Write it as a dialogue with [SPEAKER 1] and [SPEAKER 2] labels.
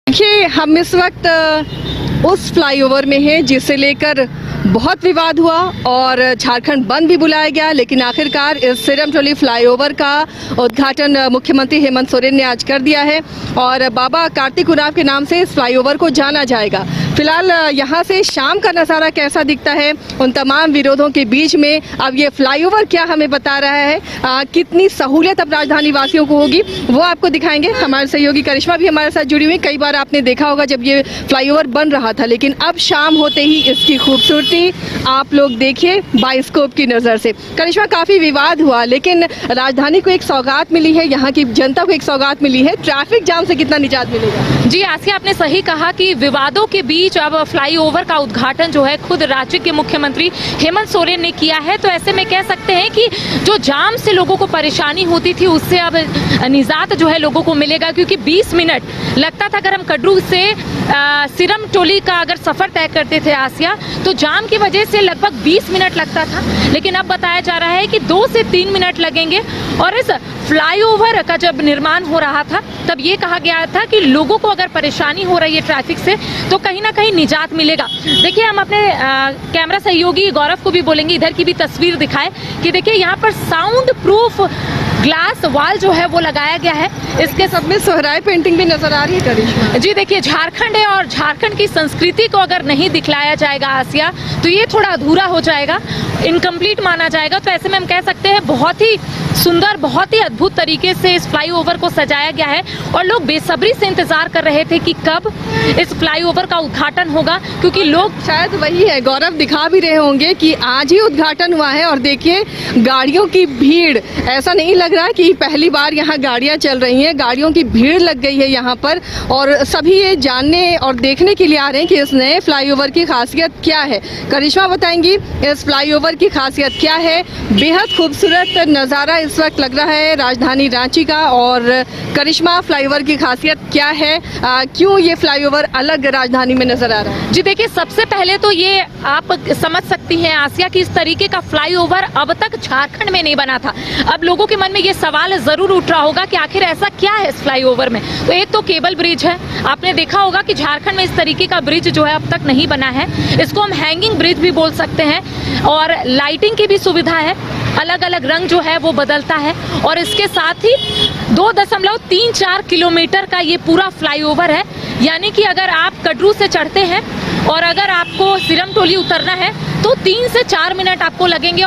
[SPEAKER 1] देखिए, हम इस वक्त उस फ्लाईओवर में हैं जिसे लेकर बहुत विवाद हुआ और झारखंड बंद भी बुलाया गया, लेकिन आखिरकार इस सिरमटोली फ्लाईओवर का उद्घाटन मुख्यमंत्री हेमंत सोरेन ने आज कर दिया है और बाबा कार्तिक उरांव के नाम से इस फ्लाईओवर को जाना जाएगा। फिलहाल यहाँ से शाम का नज़ारा कैसा दिखता है उन तमाम विरोधों के बीच में अब ये फ्लाईओवर क्या हमें बता रहा है, कितनी सहूलियत अब राजधानी वासियों को होगी वो आपको दिखाएंगे। हमारे सहयोगी करिश्मा भी हमारे साथ जुड़ी हुई। कई बार आपने देखा होगा जब ये फ्लाईओवर बन रहा था, लेकिन अब शाम होते ही इसकी खूबसूरती आप लोग देखिए बाइस्कोप की नज़र से। करिश्मा, काफ़ी विवाद हुआ लेकिन राजधानी को एक सौगात मिली है, यहाँ की जनता को एक सौगात मिली है। ट्रैफिक जाम से कितना निजात मिलेगा?
[SPEAKER 2] जी आसिया, आपने सही कहा कि विवादों के बीच अब फ्लाईओवर का उद्घाटन जो है खुद राज्य के मुख्यमंत्री हेमंत सोरेन ने किया है। तो ऐसे में कह सकते हैं कि जो जाम से लोगों को परेशानी होती थी उससे अब निजात जो है लोगों को मिलेगा, क्योंकि 20 मिनट लगता था अगर हम कड्रू से सिरमटोली का अगर सफ़र तय करते थे आसिया, तो जाम की वजह से लगभग 20 मिनट लगता था, लेकिन अब बताया जा रहा है कि 2 से 3 मिनट लगेंगे। और इस फ्लाईओवर का जब निर्माण हो रहा था तब ये कहा गया था कि लोगों को अगर परेशानी हो रही है ट्रैफिक से तो कहीं ना कहीं निजात मिलेगा। देखिए, हम अपने कैमरा सहयोगी गौरव को भी बोलेंगे इधर की भी तस्वीर दिखाए कि देखिए यहाँ पर साउंड प्रूफ ग्लास वॉल जो है वो लगाया गया है। इसके सब में सोहराय पेंटिंग भी नजर आ रही है करिश्मा। जी देखिए, झारखंड है और झारखंड की संस्कृति को अगर नहीं दिखलाया जाएगा आसिया तो ये थोड़ा अधूरा हो जाएगा, इनकम्प्लीट माना जाएगा। तो ऐसे में हम कह सकते हैं बहुत ही सुंदर, बहुत ही अद्भुत तरीके से इस फ्लाईओवर को सजाया गया है और लोग बेसब्री से इंतजार कर रहे थे कि कब इस फ्लाईओवर का उद्घाटन होगा, क्योंकि लोग
[SPEAKER 1] शायद वही है, गौरव दिखा भी रहे होंगे कि आज ही उद्घाटन हुआ है और देखिए गाड़ियों की भीड़, ऐसा नहीं लग रहा कि पहली बार यहाँ गाड़ियाँ चल रही हैं, गाड़ियों की भीड़ लग गई है यहाँ पर और सभी ये जानने और देखने के लिए आ रहे हैं कि इस नए फ्लाईओवर की खासियत क्या है। करिश्मा बताएंगी इस फ्लाईओवर की खासियत क्या है। बेहद खूबसूरत नज़ारा इस वक्त लग रहा है राजधानी रांची का। और करिश्मा, फ्लाईओवर की खासियत क्या है, क्यों ये फ्लाईओवर अलग राजधानी में नजर आ रहा है?
[SPEAKER 2] जी देखिए, सबसे पहले तो ये आप समझ सकती हैं आसिया कि इस तरीके का फ्लाईओवर अब तक झारखंड में नहीं बना था। अब लोगों के मन में ये सवाल जरूर उठ रहा होगा कि आखिर ऐसा क्या है इस फ्लाईओवर में। तो एक तो केबल ब्रिज है, आपने देखा होगा कि झारखंड में इस तरीके का ब्रिज जो है अब तक नहीं बना है। इसको हम हैंगिंग ब्रिज भी बोल सकते हैं और लाइटिंग की भी सुविधा है, अलग अलग रंग जो है वो बदलता है। और इसके साथ ही 2.34 किलोमीटर का ये पूरा फ्लाईओवर है, यानी कि अगर आप कड्रू से चढ़ते हैं और अगर आपको सिरमटोली उतरना है तो 3 से 4 मिनट आपको लगेंगे।